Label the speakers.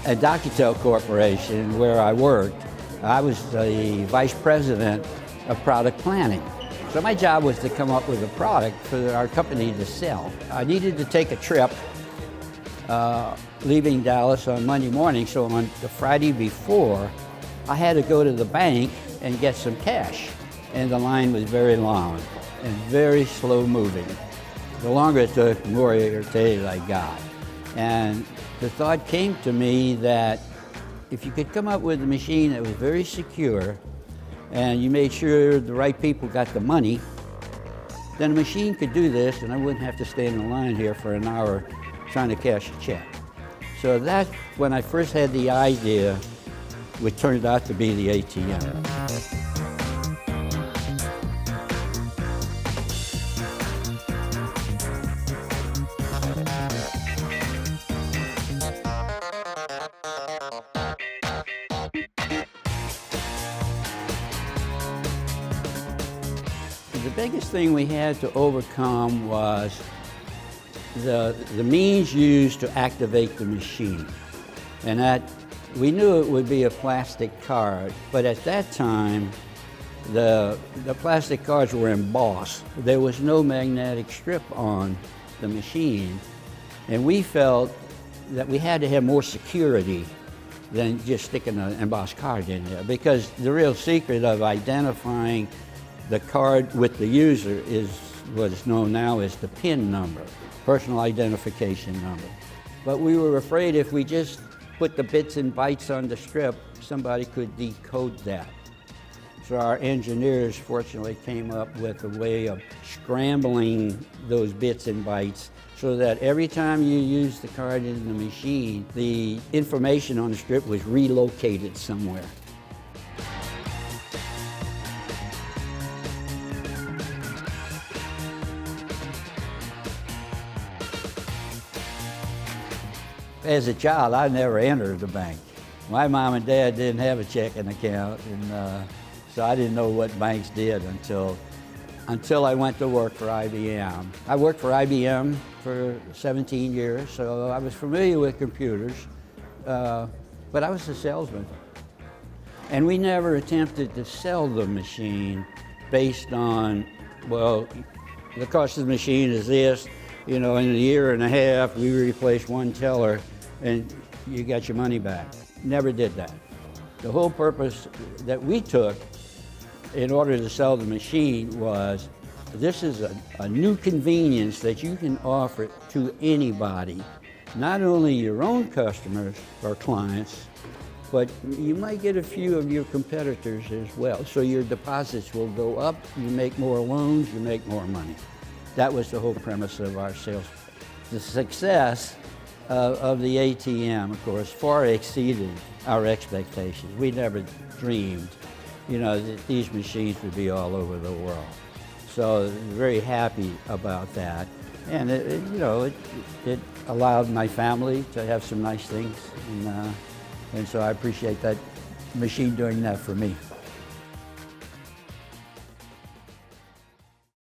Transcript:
Speaker 1: at Docutel Corporation, where I worked, I was the vice president of product planning. So my job was to come up with a product for our company to sell. I needed to take a trip leaving Dallas on Monday morning, so on the Friday before, I had to go to the bank and get some cash. And the line was very long and very slow moving. The longer it took, the more irritated I got. And the thought came to me that if you could come up with a machine that was very secure and you made sure the right people got the money, then a machine could do this and I wouldn't have to stand in line here for an hour trying to cash a check. So that's when I first had the idea, which turned out to be the ATM. The biggest thing we had to overcome was the means used to activate the machine. And that we knew it would be a plastic card, but at that time, the plastic cards were embossed. There was no magnetic strip on the machine. And we felt that we had to have more security than just sticking an embossed card in there, because the real secret of identifying the card with the user is what is known now as the PIN number, personal identification number. But we were afraid if we just put the bits and bytes on the strip, somebody could decode that. So our engineers fortunately came up with a way of scrambling those bits and bytes so that every time you use the card in the machine, the information on the strip was relocated somewhere. As a child, I never entered the bank. My mom and dad didn't have a checking account, and so I didn't know what banks did until I went to work for IBM. I worked for IBM for 17 years, so I was familiar with computers, but I was a salesman. And we never attempted to sell the machine based on, well, the cost of the machine is this, in a year and a half, we replaced one teller, and you got your money back. Never did that. The whole purpose that we took in order to sell the machine was, this is a new convenience that you can offer to anybody, not only your own customers or clients, but you might get a few of your competitors as well. So your deposits will go up, you make more loans, you make more money. That was the whole premise of our sales. The success of the ATM, of course, far exceeded our expectations. We never dreamed, that these machines would be all over the world. So very happy about that. And it allowed my family to have some nice things. And so I appreciate that machine doing that for me.